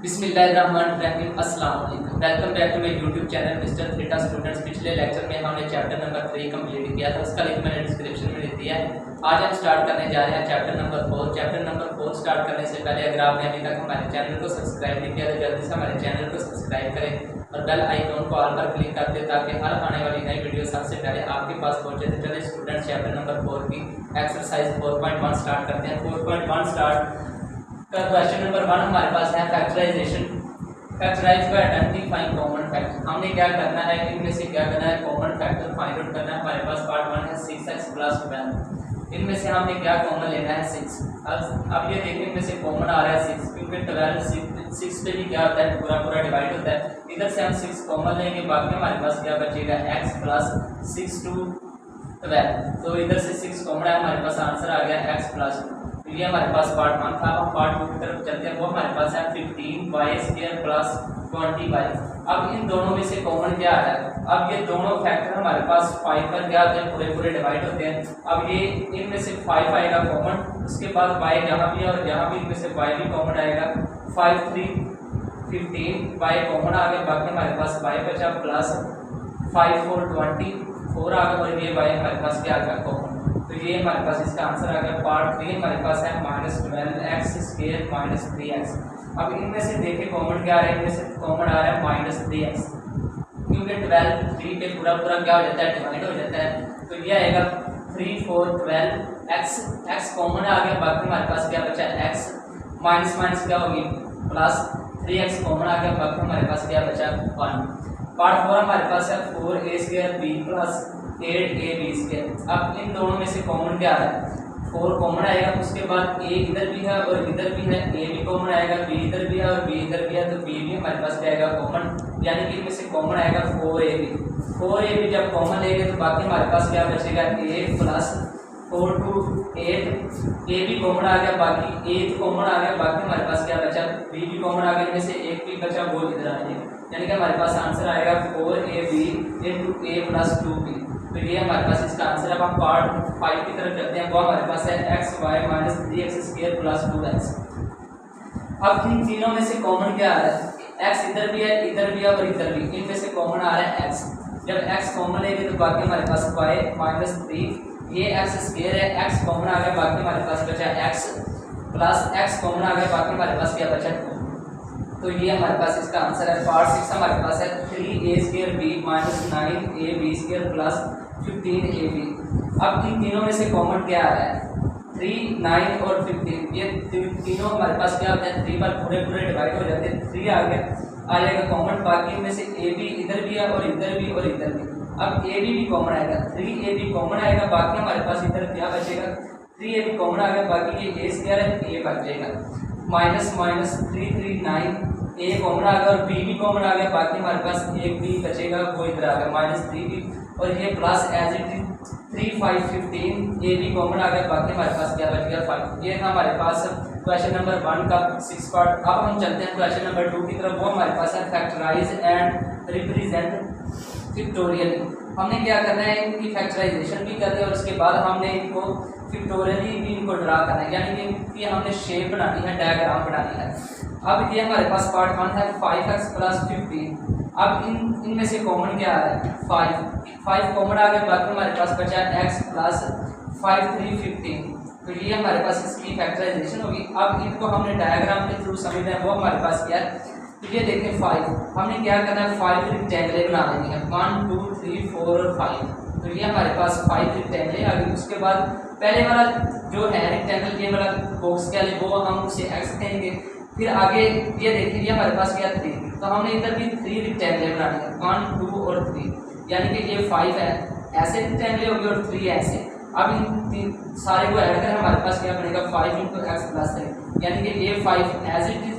बिस्मिल्लाहिर्रहमानिर्रहीम। अस्सलाम वालेकुम। Welcome back to my YouTube channel mister theta students. पिछले लेक्चर में हमने चैप्टर नंबर 3 कंप्लीट किया था, उसका लिंक मैंने डिस्क्रिप्शन में दे दिया है। आज हम स्टार्ट करने जा रहे हैं chapter number 4। Chapter number 4 start करने से पहले अगर आपने अभी तक हमारे चैनल को सब्सक्राइब नहीं किया तो जल्दी से हमारे चैनल को सब्सक्राइब करें और बेल आइकॉन को ऑल पर क्लिक कर दें ताकि हर आने वाली नई वीडियो सबसे पहले आपके पास पहुंचे। तो चलिए स्टूडेंट चैप्टर नंबर 4 की एक्सरसाइज 4.1 स्टार्ट करते हैं। 4.1 स्टार्ट का क्वेश्चन नंबर 1 हमारे पास है factorisation. Factorise by identifying common factor. हमने क्या करना है, इनमें से क्या करना है, कॉमन फैक्टर फाइंड आउट करना है। हमारे पास पार्ट 1 है 6x + 12। इनमें से हमने क्या कॉमन लेना है 6। अब ये देखिए इनमें से कॉमन आ रहा है 6 क्योंकि 12 6 पे भी क्या होता है, पूरा डिवाइड होता है। इधर से हम 6 कॉमन लेंगे, बाकी हमारे पास क्या बचेगा x + 6 to 12। तो इधर से 6 कॉमन है, हमारे पास आंसर आ गया x + 2। ये हमारे पास पार्ट 1 था। अब पार्ट 2 की तरफ चलते हैं। वो हमारे पास है 15y² + 20y। अब इन दोनों में से कॉमन क्या आ रहा है, अब ये दोनों फैक्टर हमारे पास 5 पर क्या होते हैं, पूरे डिवाइड होते हैं। अब ये इनमें से 5 आएगा कॉमन, उसके बाद y यहाँ भी और यहाँ भी इनमें से y भी कॉमन आएगा। 5 3 15 y कॉमन आ गया, बाकी हमारे पास y बचा प्लस 5 4 24 आ गया और ये y हमारे पास क्या आ गया कॉमन। तो ये हमारे पास इसका आंसर आ गया। पार्ट 3 हमारे पास है -12x² - 3x। अब इनमें से देखिए कॉमन क्या आ रहा है, इनमें से कॉमन आ रहा है -3x क्योंकि 12 3 पे पूरा क्या हो जाता है, डिवाइड हो जाता है। तो ये आएगा 3 4 12 x कॉमन आ गया, बाकी हमारे पास क्या बचा x माइनस क्या होगी प्लस 3x कॉमन आ गया, बाकी हमारे पास क्या बचा 1। पार्ट 4 हमारे पास है 4a² b + 8ab²। अब इन दोनों में से कॉमन क्या आ रहा है, 4 कॉमन आएगा, उसके बाद a इधर भी है और इधर भी है, a भी कॉमन आएगा, b इधर भी है और b इधर भी है, तो b भी हमारे पास क्या आएगा कॉमन, यानी कि इनमें से कॉमन आएगा 4ab जब कॉमन लेंगे तो बाकी हमारे पास क्या बचेगा a + 4 to 8 a भी कॉमन आ गया, बाकी a कॉमन आ गया, बाकी हमारे पास क्या बचा b भी कॉमन आ गया, इनमें से एक भी बचा वो इधर आ जाएगा, यानी कि हमारे पास आंसर आएगा 4ab × a + 2b। तो ये हमारे पास इसका आंसर है। अब हम पार्ट 5 की तरफ चलते हैं। वो हमारे पास है xy - 3x² + 2x। अब इन तीनों में से कॉमन क्या आ रहा है, x इधर भी है और इधर भी, इनमें से कॉमन आ रहा है x। जब x कॉमन लेंगे तो बाकी हमारे पास y - 3, ये x² है, x कॉमन आ गया, बाकी हमारे पास बचा x प्लस x कॉमन आ गया, बाकी हमारे पास क्या बचा 2। तो ये हमारे पास इसका आंसर है। पार्ट 6 हमारे पास है 3a² b - 9ab² + 15ab। अब इन तीनों में से कॉमन क्या आ रहा है, 3 9 और 15, ये तीनों हमारे पास क्या होते हैं 3 पर पूरे डिवाइड हो जाते हैं। 3 आ जाएगा कॉमन, बाकी इनमें से a भी इधर भी है और इधर भी और इधर भी। अब a भी कॉमन आएगा, 3ab कॉमन आएगा, बाकी हमारे पास इधर क्या बचेगा 3ab कॉमन आ गया, बाकी ये a² है, a बच जाएगा। -3 3 9 a कॉमन आ गया और b भी कॉमन आ गया, बाकी हमारे पास एक भी बचेगा वो इधर आ गया -3 भी, और ये plus as it is 3 5 15 a भी कॉमन आ गया, बाकी हमारे पास क्या बच गया 5। ये था हमारे पास क्वेश्चन नंबर 1 का 6 पार्ट। अब हम चलते हैं क्वेश्चन नंबर 2 की तरफ। वो हमारे पास है फैक्टराइज एंड रिप्रेजेंट पिक्टोरियली। हमने क्या करना है, इनकी फैक्टराइजेशन भी करनी है और उसके बाद हमने इनको पिक्टोरियली भी इनको ड्रा करना है, यानी कि इनकी हमने शेप बनानी है, डायग्राम बनानी है। अब ये हमारे पास पार्ट 1 है 5x + 15। अब इनमें से कॉमन क्या आ रहा है 5 कॉमन आ गया, बाकी हमारे पास बचा x + 5 3 15। तो ये हमारे पास इसकी फैक्टराइजेशन होगी। अब इनको हमने डायग्राम के थ्रू समझना है। वो हमारे पास क्या है, तो ये देखें 5 हमने क्या करना है, 5 रेक्टेंगल बना लेंगे 1 2 3 4 और 5। तो ये हमारे पास 5 रेक्टेंगल आ गई। उसके बाद पहले वाला जो है रेक्टेंगल, ये वाला बॉक्स क्या है वो हम उसे x कहेंगे। फिर आगे ये देखिए ये हमारे पास क्या 3, तो हमने इधर भी 3 रेक्टेंगल बनाने हैं 1 2 और 3, यानी कि ये 5 है, ऐसे रेक्टेंगल होगी और 3 ऐसे। अब इन सारे को ऐड करें हमारे पास क्या बनेगा 5 × x + 3, यानी कि ये 5 एज इट इज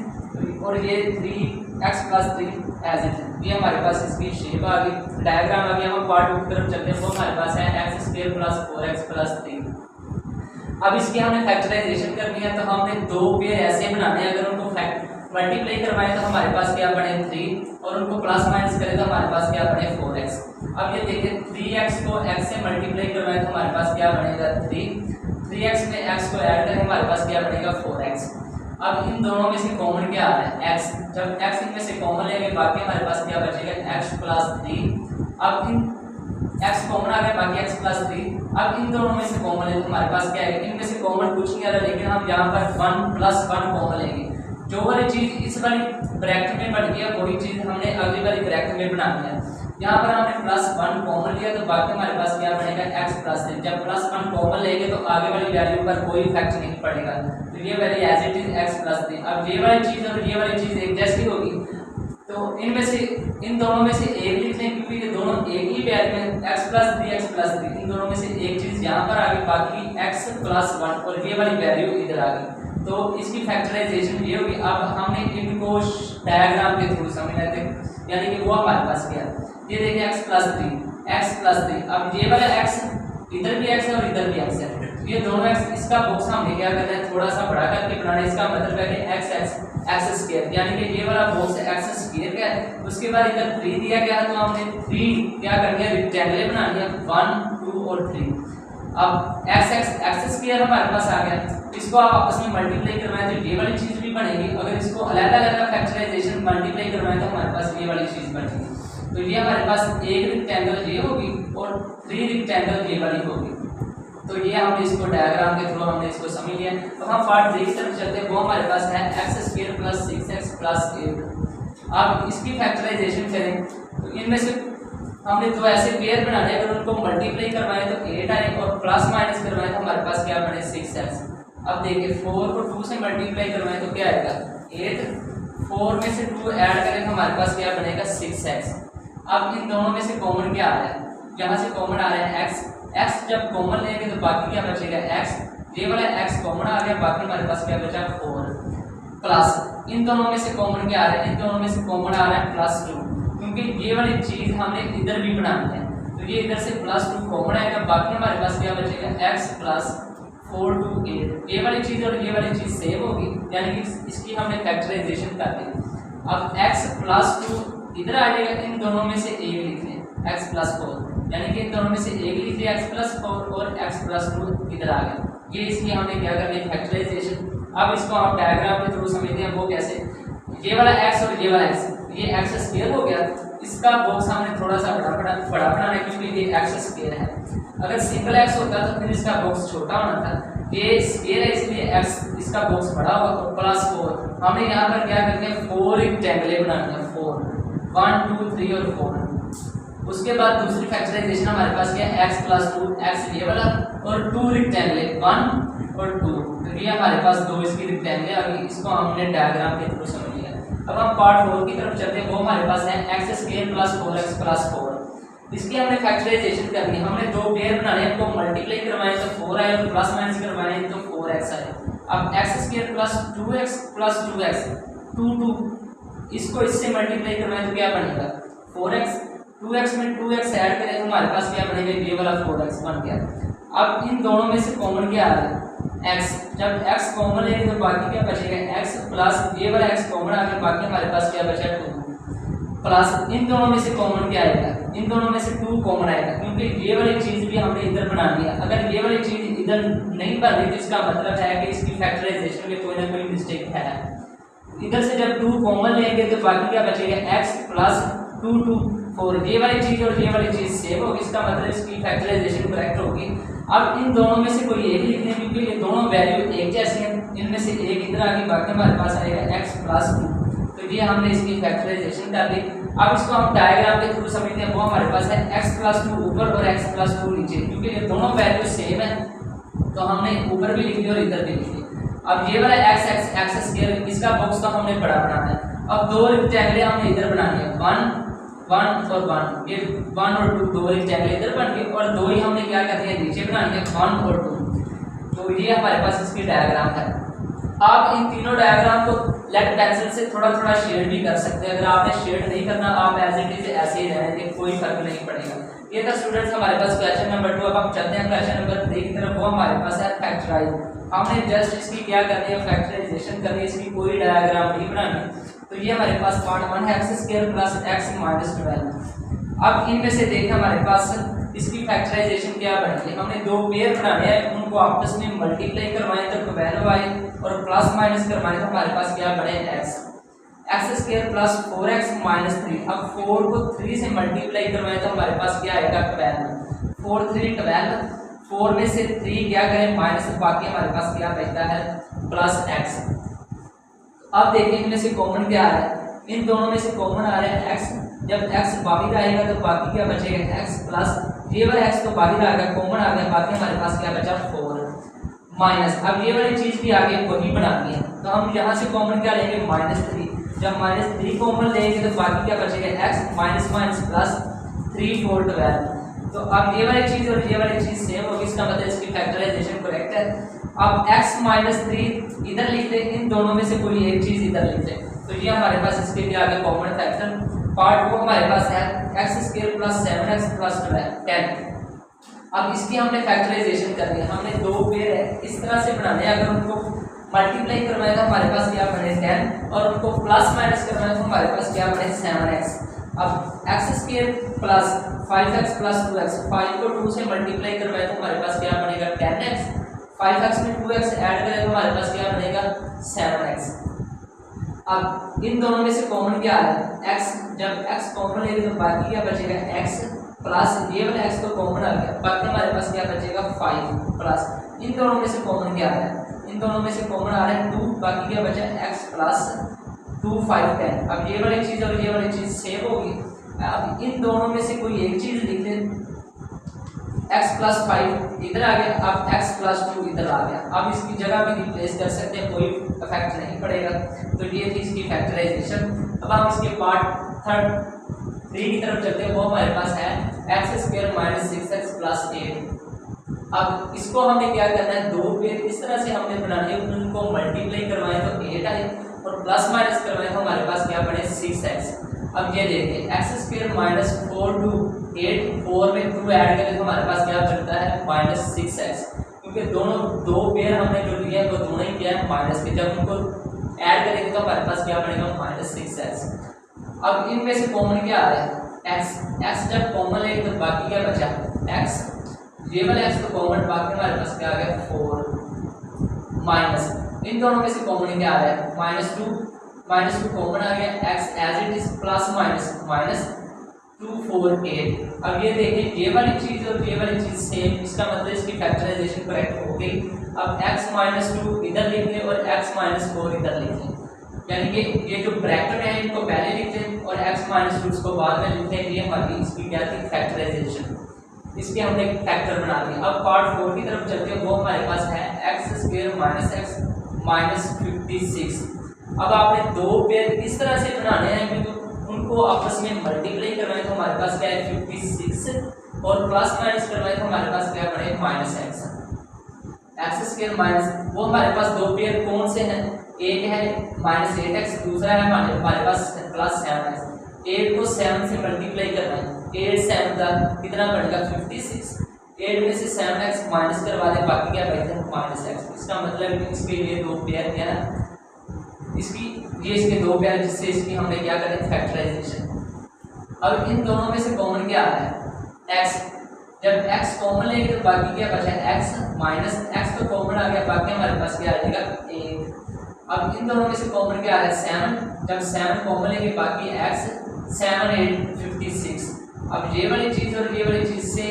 और ये 3x + 3 एज इट इज। ये हमारे पास इसकी शेप आ गई, डायग्राम आ गया। हम पार्ट 2 की तरफ चलते हैं। वो हमारे पास है x² + 4x + 3। अब इसकी हमने फैक्टराइजेशन करनी है, तो हमने 2 पेयर ऐसे बनाने हैं, अगर उनको मल्टीप्लाई करवाएं तो हमारे पास क्या बने 3 और उनको प्लस माइनस करें तो हमारे पास क्या बने 4x। अब ये देखिए 3x को x से मल्टीप्लाई करवाएं तो हमारे पास क्या बनेगा 3, 3x में x को ऐड करें हमारे पास क्या बनेगा 4x। अब इन दोनों में से कॉमन क्या आ रहा है x, जब x इनमें से कॉमन लेंगे बाकी हमारे पास क्या बचेगा x प्लस 3। अब इन x कॉमन आ गया बाकी x प्लस 3। अब इन दोनों में से कॉमन है तो हमारे पास क्या है, इनमें से कॉमन कुछ नहीं आ रहा, लेकिन हम यहाँ पर 1 प्लस 1 कॉमन लेंगे। जो वाली चीज इस वाली ब्रैकेट में बन गया वही चीज हमने अगली वाली ब्रैकेट में बनानी है। यहाँ पर हमने प्लस 1 कॉमन लिया तो बाकी हमारे पास क्या बनेगा x प्लस 3। जब प्लस 1 कॉमन लेंगे तो आगे वाली वैल्यू पर कोई इफेक्ट नहीं पड़ेगा, तो ये value as it is x plus 3। अब ये वाली चीज और ये वाली चीज एक जैसी होगी, तो इनमें से इन दोनों में से एक लिख लें क्योंकि ये दोनों एक ही वैल्यू में x प्लस 3 x प्लस 3, इन दोनों में से एक चीज यहाँ पर आ गई, बाकी x प्लस 1 और ये वाली वैल्यू इधर आ गई, तो इसकी फैक्टराइजेशन ये होगी। अब हमने इनको डायग्राम के थ्रू समझना थे, यानी कि वो हमारे पास क्या है, ये देखिए x प्लस 3। अब ये वाला x इधर भी x है और इधर भी x है, ये दोनों x, इसका बॉक्स हमने क्या करना है थोड़ा सा बड़ा करके बनाना है। इसका मतलब है कि x स्क्वायर, यानी कि ये वाला बॉक्स x स्क्वायर का है। उसके बाद इधर 3 दिया गया तो हमने 3 क्या करनी है, रेक्टेंगल बनानी है 1 2 और 3। अब x स्क्वायर हमारे पास आ गया, इसको आप आपस में मल्टीप्लाई करवाएं तो ये वाली चीज भी बनेगी। अगर इसको अलग-अलग फैक्टराइजेशन मल्टीप्लाई करवाएं तो हमारे पास ये वाली चीज बनेगी। तो ये हमारे पास एक रेक्टेंगल ये होगी और 3 रेक्टेंगल ये वाली होगी। तो ये हमने इसको डायग्राम के थ्रू हमने इसको समझ लिया। तो हम पार्ट 3 की तरफ चलते हैं, वो हमारे पास है x square plus 6x plus 8। अब इसकी फैक्टराइजेशन करें तो इनमें से हमने दो ऐसे पेयर बनाने, अगर उनको मल्टीप्लाई करवाएं तो 8 आए और प्लस माइनस करवाएं तो हमारे पास क्या बने 6x। अब देखिए 4 को 2 से मल्टीप्लाई करवाएं तो क्या आएगा 8, 4 में से 2 ऐड करें तो हमारे पास क्या बनेगा 6x। अब इन दोनों में से कॉमन क्या आ रहा है, यहाँ से कॉमन आ रहा है x जब कॉमन लेंगे तो बाकी क्या बचेगा x, ये वाला x कॉमन आ गया, बाकी हमारे पास क्या बचा 4 प्लस इन दोनों में से कॉमन क्या आ रहा है, इन दोनों में से कॉमन आ रहा है +2, क्योंकि ये वाली चीज हमने इधर भी बनानी है तो ये इधर से +2 कॉमन आएगा, बाकी हमारे पास क्या बचेगा x प्लस 4 to 8। ये वाली चीज और ये वाली चीज सेम होगी, यानी कि इसकी हमने फैक्टराइजेशन कर दी। अब x प्लस 2 इधर आ जाएगा, इन दोनों में से एक लिख लें x प्लस 4, यानी कि इन दोनों में से एक लिख लिया x प्लस 4 और x प्लस 2 इधर आ गया। ये इसकी हमने क्या कर ली फैक्टराइजेशन। अब इसको आप डायग्राम के थ्रू समझते हैं, वो कैसे, ये वाला x और ये वाला x, ये x स्क्वायर हो गया, इसका बॉक्स हमने थोड़ा सा बड़ा बनाना है क्योंकि ये x स्क्वायर है। अगर सिंगल x होता तो फिर इसका बॉक्स छोटा होना था, ये स्क्वायर है इसलिए x इसका बॉक्स बड़ा होगा तो +4। हमने यहाँ पर क्या करते हैं 4 रेक्टेंगल बनाना है, 4 1 2 3 और 4। उसके बाद दूसरी फैक्टराइजेशन हमारे पास क्या है x प्लस 2, x ये वाला और 2 रेक्टेंगल 1 और 2, तो ये हमारे पास 2 इसकी रेक्टेंगल आ गई। इसको हमने डायग्राम के थ्रू समझ लिया। अब हम पार्ट 4 की तरफ चलते हैं, वो हमारे पास है x square plus 4x plus 4। इसकी हमने फैक्टराइजेशन करनी है, हमने दो पेयर बनाने हैं, इनको मल्टीप्लाई करवाएं तो 4 आए और प्लस माइनस करवाएं तो 4x आए। अब x square plus 2x plus 2x 2 इसको इससे मल्टीप्लाई करवाएं तो क्या बनेगा 4x, 2x में 2x ऐड करें तो हमारे पास क्या बनेगा, ये वाला 4x बन गया। अब इन दोनों में से कॉमन क्या आ रहा है x, जब x कॉमन लेंगे तो बाकी क्या बचेगा x प्लस ये वाला x कॉमन आ गया, बाकी हमारे पास क्या बचा 2 प्लस इन दोनों में से कॉमन क्या आएगा, इन दोनों में से 2 कॉमन आएगा, क्योंकि ये वाली चीज भी हमने इधर बनानी है। अगर ये वाली चीज इधर नहीं बन रही तो इसका मतलब है कि इसकी फैक्टराइजेशन में कोई ना कोई मिस्टेक है। इधर से जब 2 कॉमन लेंगे तो बाकी क्या बचेगा x प्लस 2 2 4, ये वाली चीज और ये वाली चीज सेम होगी, इसका मतलब इसकी फैक्टराइजेशन करेक्ट होगी। अब इन दोनों में से कोई एक लिखने, क्योंकि ये दोनों वैल्यू एक जैसी हैं, इनमें से एक इधर आ गई, बाकी हमारे पास आएगा x प्लस 2, तो ये हमने इसकी फैक्टराइजेशन कर दी। अब इसको हम डायग्राम के थ्रू समझते हैं, वो हमारे पास है x प्लस 2 ऊपर और x प्लस 2 नीचे, क्योंकि ये दोनों वैल्यू सेम है तो हमने ऊपर भी लिख लिया और इधर भी लिख लिया। अब ये वाला x स्क्वायर, इसका बॉक्स तो हमने बड़ा बनाना है। अब दो रेक्टेंगल हमने इधर बनानी है, 1 और 1, ये 1 और 2 दो रेक्टेंगल इधर बन गए और दो ही हमने क्या करनी है नीचे बनानी है 1 और 2। तो ये हमारे पास इसकी डायग्राम है। आप इन तीनों डायग्राम को लेड पेंसिल से थोड़ा थोड़ा शेड भी कर सकते हैं। अगर आपने शेड नहीं करना, आप एज इट इज ऐसे ही रहने दें, कोई फर्क नहीं पड़ेगा। ये था स्टूडेंट्स हमारे पास क्वेश्चन नंबर 2। अब हम चलते हैं क्वेश्चन नंबर 3 की तरफ। वो हमारे पास है फैक्टराइज। हमने जस्ट इसकी क्या करनी है फैक्टराइजेशन करनी है, इसकी कोई डायग्राम नहीं बनानी। तो ये हमारे पास पार्ट 1 है x square plus x minus 12। अब इनमें से देखें हमारे पास इसकी फैक्टराइजेशन क्या बनेगी। हमने दो पेयर बनाने हैं, उनको आपस में मल्टीप्लाई करवाएं तो 12y और प्लस माइनस करवाएं तो हमारे पास क्या बने x square plus 4x minus 3। अब 4 को 3 से मल्टीप्लाई करवाएं तो हमारे पास क्या आएगा 12। 4 3 12, 4 में से 3 क्या करें माइनस, बाकी हमारे पास क्या बचता है प्लस x। अब देखिए इनमें से कॉमन क्या आ रहा है, इन दोनों में से कॉमन आ रहा है x। जब x बाहर आएगा तो बाकी क्या बचेगा x प्लस ये वाला x तो बाहर आ गया कॉमन आ गया, बाकी हमारे पास क्या बचा 4 माइनस। अब ये वाली चीज भी आगे वही बनानी है तो हम यहाँ से कॉमन क्या लेंगे -3। जब -3 कॉमन लेंगे तो बाकी क्या बचेगा x माइनस माइनस प्लस 3 4 12। तो अब ये वाली चीज और ये वाली चीज सेम होगी, इसका मतलब इसकी फैक्टराइजेशन करेक्ट है। अब x माइनस 3 इधर लिख ले, इन दोनों में से कोई एक चीज इधर लिख ले, तो ये हमारे पास इसके लिए आगे कॉमन फैक्टर पार्ट वो हमारे पास है x square plus 7x plus 10। अब इसकी हमने फैक्टराइजेशन करनी है, हमने दो पेयर है इस तरह से बनाने हैं, अगर उनको मल्टीप्लाई करवाएं तो हमारे पास क्या बने 10 और उनको प्लस माइनस करवाएं तो हमारे पास क्या बने 7x। अब x square plus 5x plus 2x, 5 को 2 से मल्टीप्लाई करवाएं तो हमारे पास क्या बनेगा 10x, 5x में 2x ऐड करें तो हमारे पास क्या बनेगा 7x। अब इन दोनों में से कॉमन क्या आ रहा है x, जब x कॉमन लेंगे तो बाकी क्या बचेगा x प्लस ये वाला x तो कॉमन आ गया, बाकी हमारे पास क्या बचेगा 5 प्लस इन दोनों में से कॉमन क्या आ रहा है, इन दोनों में से कॉमन आ रहा है 2, बाकी क्या बचा x प्लस 2 5 10। अब ये वाली चीज़ और ये वाली चीज़ सेम होगी, अब इन दोनों में से कोई एक चीज़ लिख लें, x प्लस 5 इधर आ गया, अब x प्लस 2 इधर आ गया। अब इसकी जगह भी रिप्लेस कर सकते हैं, कोई इफेक्ट नहीं पड़ेगा। तो ये थी इसकी फैक्टराइजेशन। अब हम इसके पार्ट 3 की तरफ चलते हैं, वो हमारे पास है x square minus 6x plus 8। अब इसको हमने क्या करना है, दो पेयर इस तरह से हमने बनाने, उनको मल्टीप्लाई करवाएं तो 8 आए और प्लस माइनस करवाएं तो हमारे पास क्या बने 6x। अब ये देखिए x स्क्वायर माइनस 4 टू 8, 4 में 2 ऐड करें तो हमारे पास क्या बनता है माइनस 6x, क्योंकि दोनों दो पेयर हमने जो लिए हैं वो दोनों ही क्या है माइनस के, जब उनको ऐड करेंगे तो हमारे पास क्या बनेगा माइनस 6x। अब इनमें से कॉमन क्या आ रहा है x जब कॉमन लेंगे तो बाकी क्या बचा x, ये वाला x तो कॉमन, बाकी हमारे पास क्या आ गया 4 माइनस इन दोनों में से कॉमन क्या आ रहा है -2 कॉमन आ गया, x as it is plus minus 2 4 8। अब ये देखिए ये वाली चीज और ये वाली चीज सेम, इसका मतलब इसकी फैक्टराइजेशन करेक्ट हो गई। अब x माइनस 2 इधर लिख लें और x माइनस 4 इधर लिख लें, यानी कि ये जो ब्रैकेट है इनको पहले लिख लें और x माइनस 2 इसको बाद में लिखते हैं। ये हमारी इसकी क्या थी फैक्टराइजेशन, इसके हमने फैक्टर बना दिया। अब पार्ट 4 की तरफ चलते हैं, वो हमारे पास है x square minus x minus 56। अब आपने दो पेयर इस तरह से बनाने हैं कि उनको आपस में मल्टीप्लाई करवाएं तो हमारे पास क्या है 56 और प्लस माइनस करवाएं तो हमारे पास क्या बने माइनस x स्क्वायर माइनस, वो हमारे पास दो पेयर कौन से हैं, एक है माइनस 8x, दूसरा है हमारे पास प्लस 7x। 8 को 7 से मल्टीप्लाई करना है, 8 7 का कितना बनेगा 56, 8 में से 7x माइनस करवा दें, बाकी क्या बचता है माइनस x। इसका मतलब इसके लिए दो पेयर क्या है, इसके दो पेयर जिससे इसकी हमने क्या करें फैक्टराइजेशन। अब इन दोनों में से कॉमन क्या आ रहा है x, जब x कॉमन लेंगे तो बाकी क्या बचा x माइनस x तो कॉमन आ गया, बाकी हमारे पास क्या आ जाएगा 1। अब इन दोनों में से कॉमन क्या आ रहा है 7, जब 7 कॉमन लेंगे बाकी x 7 8 56। अब ये वाली चीज़ और ये वाली चीज़ से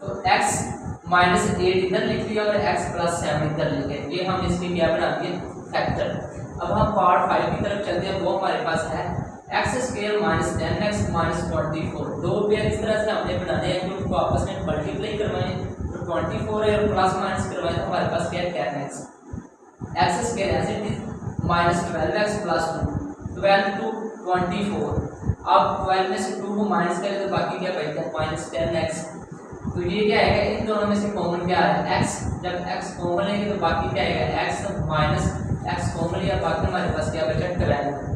तो x माइनस 8 इधर लिख लिया और x प्लस 7 इधर लिखे, ये हम इसकी क्या बना दिए फैक्टर। अब हम पार्ट 5 की तरफ चलते हैं, वो हमारे पास है x square minus 10x minus 24। दो पेयर इस तरह से हमने बनाने हैं कि उनको आपस में मल्टीप्लाई करवाएं तो 24 है और प्लस माइनस करवाएं तो हमारे पास क्या है 10x। x square as it is minus 12x plus 2 12 two 24। अब 12 में से 2 को माइनस करें तो बाकी क्या बचता है माइनस 10x। तो ये क्या आएगा, इन दोनों में से कॉमन क्या आ रहा है x, जब x कॉमन लेंगे तो बाकी क्या आएगा x माइनस x कॉमन लिया, बाकी हमारे पास क्या बचा 12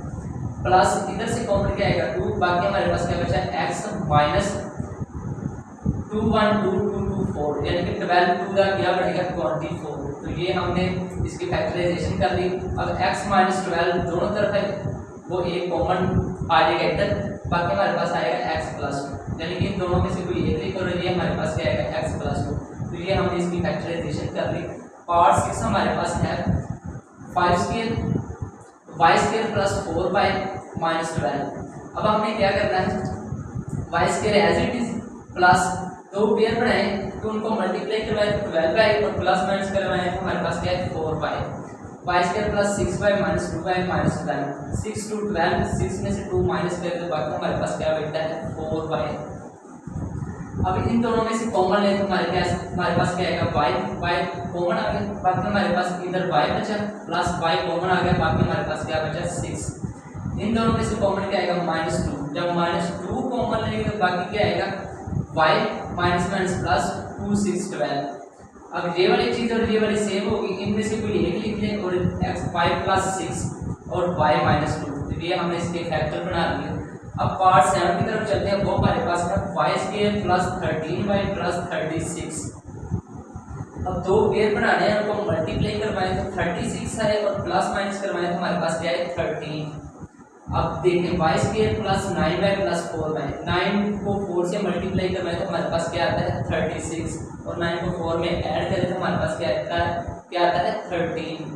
प्लस इधर से कॉमन क्या आएगा 2, बाकी हमारे पास क्या बचा x माइनस 2 1 2 2 2 4, यानी कि 12 2 का क्या बनेगा 24। तो ये हमने इसकी फैक्टराइजेशन कर ली। अब x माइनस 12 दोनों तरफ है वो एक कॉमन आ जाएगा इधर, बाकी हमारे पास आएगा x प्लस 2, यानी कि इन दोनों में से कोई एक लिख और ये हमारे पास क्या आएगा x प्लस 2। तो ये हमने इसकी फैक्टराइजेशन कर ली। पार्ट 6 हमारे पास है 5 square Y square plus 4y minus 12। अब हमने क्या करना है, Y square as it is plus दो पेयर बनाए तो उनको मल्टीप्लाई करवाए तो 12y और प्लस माइनस करवाए तो हमारे पास क्या है 4y। Y square plus 6y minus 2y minus 12, 6 to 12, 6 में से 2 माइनस करें तो बाकी हमारे पास क्या बचता है 4y। अब इन दोनों में से कॉमन ले तो हमारे पास क्या आएगा y कॉमन आ गया, बाकी हमारे पास इधर y बचा प्लस y कॉमन आ गया, बाकी हमारे पास क्या बचा 6। इन दोनों में से कॉमन क्या आएगा -2, जब -2 कॉमन लेंगे तो बाकी क्या आएगा y माइनस माइनस प्लस 2 6 12। अब ये वाली चीज और ये वाली सेम होगी, इनमें से कोई एक लिख लें और x 5 प्लस 6 और y माइनस 2, तो ये हमने इसके फैक्टर बना लिए। अब पार्ट 7 की तरफ चलते हैं, वो हमारे पास है Y square plus 13y plus 36। अब दो पेयर बनाने हैं, उनको मल्टीप्लाई करवाएं तो 36 है और प्लस माइनस करवाएं तो हमारे पास क्या है 13। अब देखें Y square plus 9y plus 4y, 9 को 4 से मल्टीप्लाई करवाएं तो हमारे पास क्या आता है 36 और 9 को 4 में ऐड करें तो हमारे पास क्या आता है 13।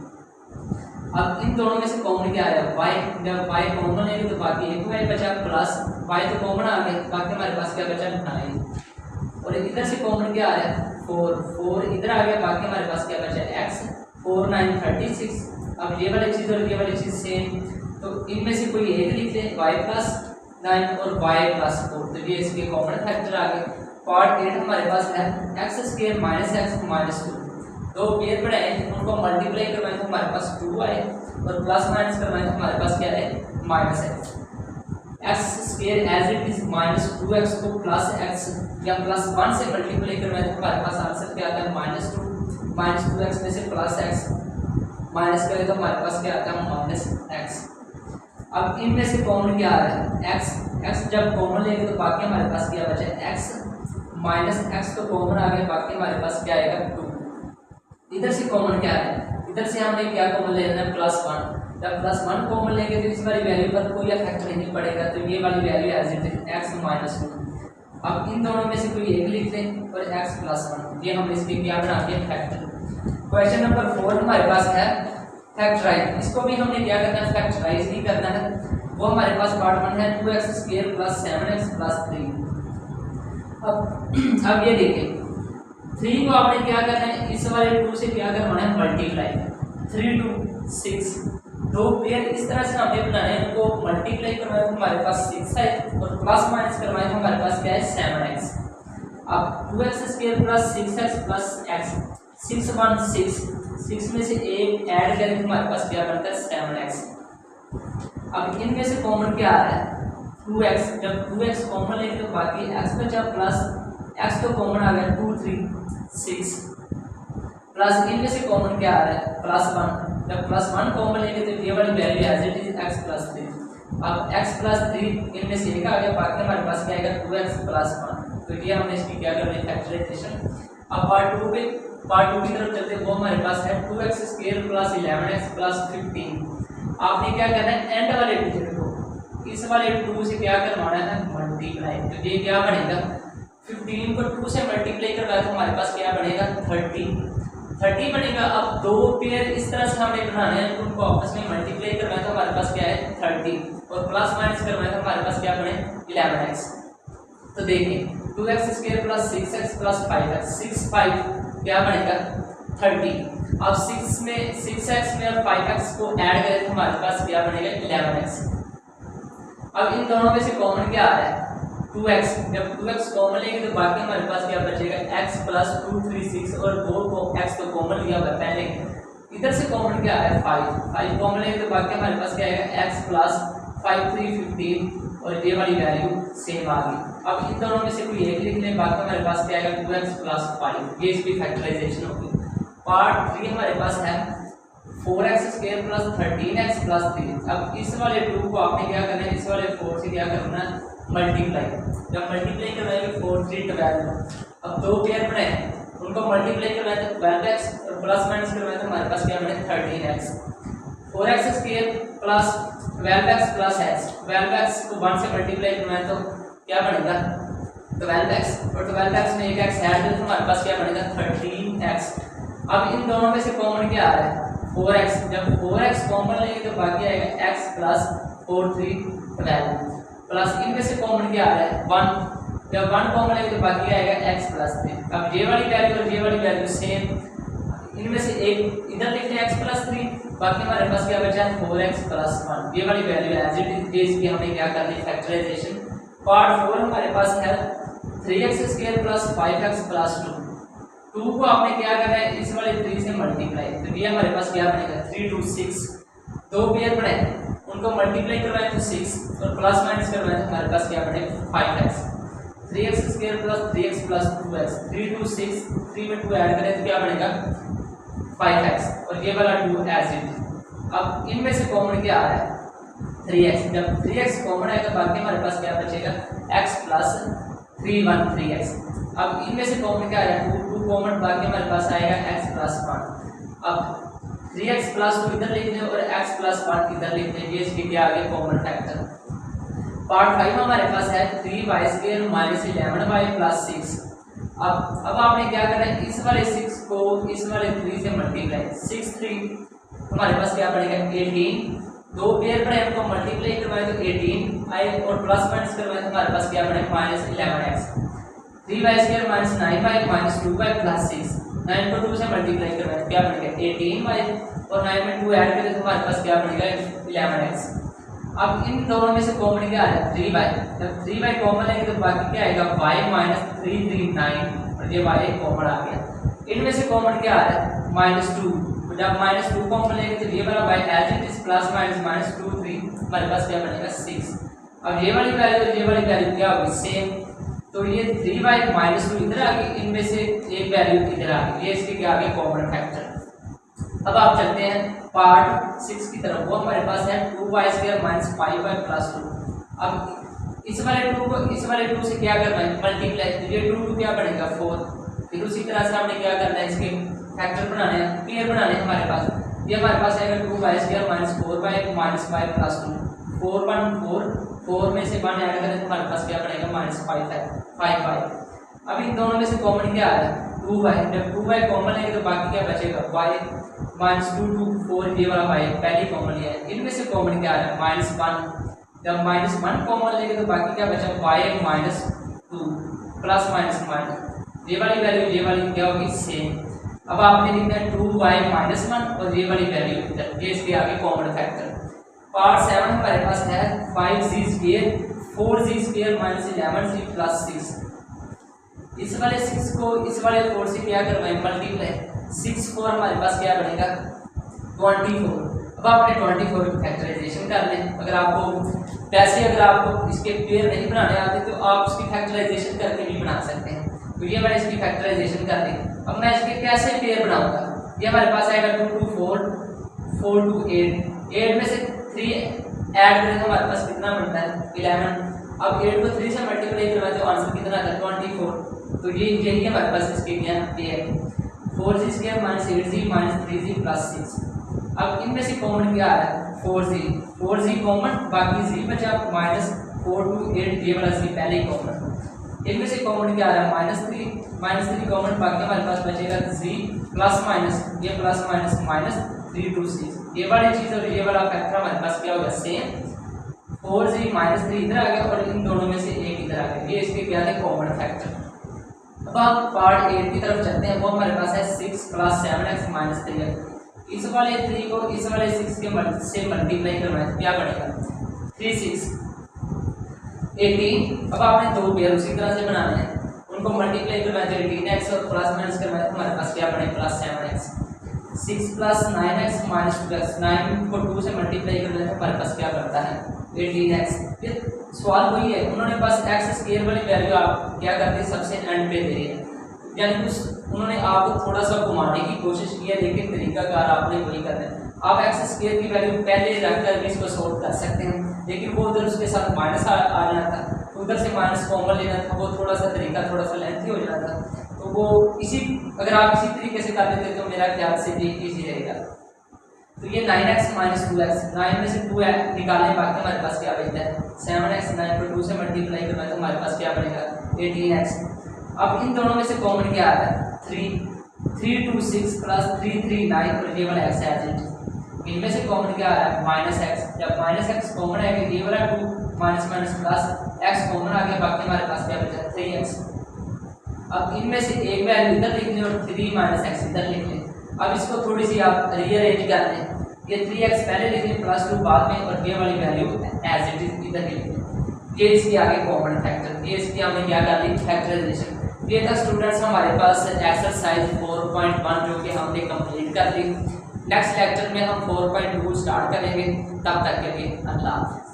अब इन दोनों में से कॉमन क्या आ रहा है y, जब y कॉमन लेंगे तो बाकी एक y बचा प्लस y तो कॉमन आ गया, बाकी हमारे पास क्या बचा 9 और इधर से कॉमन क्या आ रहा है 4 इधर आ गया, बाकी हमारे पास क्या बचा x 4 9 36। अब ये वाली चीज़ और ये वाली चीज़ सेम, तो इनमें से कोई एक लिख लें y प्लस 9 और y प्लस 4, तो ये इसके कॉमन फैक्टर आ गए। पार्ट 8 हमारे पास है x square minus x minus 2, दो पेयर बनाए उनको मल्टीप्लाई करवाएं तो हमारे पास 2 आए और प्लस माइनस करवाएं तो हमारे पास क्या है minus x square as it is minus 2x को प्लस x या प्लस 1 से मल्टीप्लाई करवाएं तो हमारे पास आंसर क्या आता है -2, माइनस 2x में से प्लस x माइनस करें तो हमारे पास क्या आता है माइनस x। अब इनमें से कॉमन क्या आ रहा है x जब कॉमन लेंगे तो बाकी हमारे पास क्या बचा x माइनस x तो कॉमन आ गया, बाकी हमारे पास क्या आएगा 2। इधर से कॉमन क्या है, इधर से हमने क्या कॉमन ले लेना है +1, जब +1 कॉमन लेंगे तो इस वाली वैल्यू पर कोई इफेक्ट नहीं पड़ेगा, तो ये वाली value as it is x minus 2। अब इन दोनों में से कोई एक लिख लें और x +1, ये हमने इसके क्या बना दिया फैक्टर। क्वेश्चन नंबर 4 हमारे पास है फैक्टराइज, इसको भी हमने क्या करना है फैक्टराइज ही करना है। वो हमारे पास पार्ट 1 है 2x square plus 7x plus 3। अब ये देखें 3 को आपने क्या करना है इस वाले 2 से क्या करवाना है मल्टीप्लाई, 3 2 6, दो पेयर इस तरह से हमने बनाने हैं, उनको मल्टीप्लाई करवाएं तो हमारे पास 6 है और प्लस माइनस करवाएं तो हमारे पास क्या है 7x। अब 2x square plus 6x plus x, 6 1 6, 6 में से एक ऐड करें तो हमारे पास क्या बनता है 7x। अब इनमें से कॉमन क्या आ रहा है 2x, जब 2x कॉमन लेंगे तो बाकी x बचा प्लस x तो कॉमन आ गया 2 3 6 प्लस इनमें से कॉमन क्या आ रहा है +1, जब +1 कॉमन लेंगे तो ये वाली value as it is x plus 3। अब x प्लस 3 इनमें से एक आ गया, बाकी हमारे पास क्या आएगा 2x प्लस 1, तो ये हमने इसकी क्या करना है फैक्टराइजेशन। अब पार्ट 2 की तरफ चलते हैं, वो हमारे पास है 2x square plus 11x plus 15। आपने क्या करना है एंड वाले डिजिट को इस वाले 2 से क्या करवाना है मल्टीप्लाई, तो ये क्या बनेगा 15 को 2 से मल्टीप्लाई करवाए तो हमारे पास क्या बनेगा 30 बनेगा। अब दो पेयर इस तरह से हमने बनाने हैं, उनको आपस में मल्टीप्लाई करवाए तो हमारे पास क्या है 30 और प्लस माइनस करवाए तो हमारे पास क्या बने 11x। तो देखिए 2x square plus 6x plus 5x, 6 5 क्या बनेगा 30। अब 6 में 6x में और 5x को ऐड करें तो हमारे पास क्या बनेगा 11x। अब इन दोनों में से कॉमन क्या आ रहा है 2x, जब 2x कॉमन लेंगे तो बाकी हमारे पास क्या बचेगा x प्लस 2 3 6 और 2 को x तो कॉमन लिया हुआ पहले। इधर से कॉमन क्या आ रहा है 5 कॉमन लेंगे तो बाकी हमारे पास क्या आएगा x प्लस 5 3 15 और ये वाली वैल्यू सेम आ गई। अब इन दोनों में से कोई एक लिख लें, बाकी हमारे पास क्या आएगा 2x प्लस 5, ये इसकी फैक्टराइजेशन होगी। पार्ट 3 हमारे पास है 4x square plus 13x plus 3। अब इस वाले 2 को आपने क्या करना है इस वाले 4 से क्या करना है मल्टीप्लाई, जब मल्टीप्लाई करवाएंगे 4 3 12। अब दो पेयर बनाए उनको मल्टीप्लाई करवाएं तो 12x और प्लस माइनस करवाएं तो हमारे पास क्या बने 13x। 4x square plus 12x plus x, 12x को 1 से मल्टीप्लाई करवाएं तो क्या बनेगा 12x और 12x में एक x ऐड करें तो हमारे पास क्या बनेगा 13x। अब इन दोनों में से कॉमन क्या आ रहा है 4x, जब 4x कॉमन लेंगे तो बाकी आएगा x प्लस 4 3 12 प्लस इनमें से कॉमन क्या आ रहा है 1, जब 1 कॉमन लेंगे तो बाकी आएगा x प्लस 3। अब ये वाली वैल्यू और ये वाली वैल्यू सेम, इनमें से एक इधर लिख लें x प्लस 3, बाकी हमारे पास क्या बचा है 4x प्लस 1। ये वाली वैल्यू एज इट इज इसकी हमें क्या करनी है फैक्टराइजेशन। पार्ट 4 हमारे पास है 3x square plus 5x plus 2 को आपने क्या करना है इस वाले 3 से मल्टीप्लाई, तो ये हमारे पास क्या बनेगा 3 2 6, दो पेयर बने उनको मल्टीप्लाई करवाएं तो 6 और प्लस माइनस करवाएं तो हमारे पास क्या बने 5x, 3x square plus 3x plus 2x, 3 2 6, 3 में 2 ऐड करें तो क्या बनेगा 5x और ये वाला 2 एज इट। अब इनमें से कॉमन क्या आ रहा है 3x, जब 3x कॉमन है तो बाकी हमारे पास क्या बचेगा x प्लस 3 1 3x। अब इनमें से कॉमन क्या आएगा 2 कॉमन, बाकी हमारे पास आएगा x प्लस 1। अब 3x प्लस 2 इधर लिख दें और x प्लस 1 इधर लिख दें, ये इसके क्या आ गए कॉमन फैक्टर। पार्ट 5 हमारे पास है 3y square minus 11y plus 6। अब आपने क्या करना है इस वाले 6 को इस वाले 3 से मल्टीप्लाई, 6 3 हमारे पास क्या पड़ेगा 18, दो पेयर पर हमको मल्टीप्लाई करवाए तो 18 आए और प्लस माइनस करवाए तो हमारे पास क्या बने minus 11x, 3y square minus 9y minus 2y plus 6, 9 को 2 से मल्टीप्लाई करवाए क्या बनेगा 18y और 9 में 2 ऐड करें तो हमारे पास क्या बनेगा 11x। अब इन दोनों में से कॉमन क्या आ रहा है 3y, जब 3y कॉमन लेंगे तो बाकी क्या आएगा y माइनस 3 3 9 और ये y कॉमन आ गया। इनमें से कॉमन क्या आ रहा है -2, तो जब -2 कॉमन लेंगे तो ये वाला y as it is plus minus -2 3 हमारे पास क्या बनेगा 6। अब ये वाली वैल्यू और ये वाली वैल्यू क्या होगी सेम, तो ये 3y -2 इधर आ गई, इनमें से एक वैल्यू इधर आ गई, ये इसके क्या आ गए कॉमन फैक्टर। अब आप चलते हैं पार्ट 6 की तरफ, वो हमारे पास है 2y square minus 5y plus 2। अब इस वाले 2 को इस वाले 2 से क्या करना है मल्टीप्लाई, तो ये 2 क्या बनेगा 4। फिर उसी तरह से हमने क्या करना है इसके फैक्टर बनाने हैं, पेयर बनाने हैं हमारे पास। ये हमारे पास आएगा 2y square minus 4y minus 5 plus 2, 4 1 4, 4 में से 1 ऐड करें तो हमारे पास क्या बनेगा -5y। अब इन दोनों में से कॉमन क्या आ रहा है 2y, जब 2y कॉमन लेंगे तो बाकी क्या बचेगा y -2 2 4, ये वाला y पहले कॉमन लिया है। इनमें से कॉमन क्या आ रहा है -1, जब -1 कॉमन लेंगे तो बाकी क्या बचा y -2 प्लस माइनस, ये वाली वैल्यू ये वाली क्या होगी सेम। अब आपने लिखना है 2y -1 और ये वाली वैल्यू इधर, ये इसके आगे कॉमन फैक्टर। पार्ट 7 हमारे पास है 5z square 4z square minus 11z plus 6। इस वाले 6 को इस वाले 4 से क्या करवाएं मल्टीप्लाई, 6 4 हमारे पास क्या बनेगा 24। अब आपने 24 की फैक्टराइजेशन कर लें। अगर आपको इसके पेयर नहीं बनाने आते तो आप इसकी फैक्टराइजेशन करके भी बना सकते हैं। तो ये मैंने इसकी फैक्टराइजेशन कर दी। अब मैं इसके कैसे पेयर बनाऊंगा, ये हमारे पास आएगा 2 2 4 4 2 8, 8 में से 3 ऐड करें तो हमारे पास कितना बनता है 11। अब 8 को 3 से मल्टीप्लाई करवाए तो आंसर कितना आता है 24। तो ये यही हमारे पास इसके क्या है 4z square minus 8z minus 3z plus 6। अब इनमें से कॉमन क्या आ रहा है 4z कॉमन, बाकी z बचा -4 2 8, ये वाला z पहले ही कॉमन। इनमें से कॉमन क्या आ रहा है -3 कॉमन, बाकी हमारे पास बचेगा z प्लस माइनस, ये प्लस माइनस -3 2 6, ये वाली चीज़ और ये वाला फैक्टर हमारे पास क्या होगा सेम। 4z -3 इधर आ गया और इन दोनों में से एक इधर आ गया, ये इसके क्या थे कॉमन फैक्टर। अब आप पार्ट 8 की तरफ चलते हैं, वो हमारे पास है 6 प्लस 7x माइनस 3x। इस वाले 3 को इस वाले 6 के से मल्टीप्लाई करवाएं तो क्या बनेगा 3 6 18। अब आपने दो पेयर उसी तरह से बनाने हैं, उनको मल्टीप्लाई करवाएं तो 18x और प्लस माइनस करवाएं तो हमारे पास क्या बने plus 7x। 6 plus 9x minus 2x, 9 को 2 से मल्टीप्लाई करवाएं तो हमारे पास क्या बनता है 18x। ये सवाल वही है, उन्होंने बस x स्क्वायर वाली वैल्यू आप क्या करते हैं सबसे एंड पे दे रहे हैं, यानी कुछ उन्होंने आपको थोड़ा सा घुमाने की कोशिश की है, लेकिन तरीकाकार आपने वही करना है। आप x स्क्वायर की वैल्यू पहले रखकर भी इसको सॉल्व कर सकते हैं, लेकिन वो उधर उसके साथ माइनस आ जाना था, उधर से माइनस कॉमन लेना था, वो थोड़ा सा तरीका थोड़ा सा लेंथी हो जाना था। तो वो अगर आप इसी तरीके से कर लेते तो मेरा ख्याल से भी ईजी रहेगा। तो ये 9x माइनस 2x, 9 में से 2 निकालने बाकी हमारे पास क्या बचता है 7x, 9 को 2 से मल्टीप्लाई करना तो हमारे पास क्या बनेगा 18x। अब इन दोनों में से कॉमन क्या आता है 3, 326 प्लस 339 और ये वाला एक्स एज इनमें से कॉमन क्या आ रहा है माइनस एक्स। जब माइनस एक्स कॉमन है कि ये वाला 2 minus minus plus X common आ गया, बाकी हमारे पास क्या बचा 3x। अब इनमें से एक वैल्यू इधर लिख लें और 3 माइनस एक्स इधर लिख लें। अब इसको थोड़ी सी आप रीअरेंज कर लें, ये 3x पहले लिख लें प्लस 2 बाद में और ये वाली वैल्यू एज इट इज इधर लिख लें। ये इसके आगे कॉमन फैक्टर, ये इसकी हमने क्या कर ली फैक्टराइजेशन। ये था स्टूडेंट्स हमारे पास एक्सरसाइज 4.1 जो कि हमने कंप्लीट कर ली। नेक्स्ट लेक्चर में हम 4.2 स्टार्ट करेंगे, तब तक के लिए अल्लाह हाफ़िज़।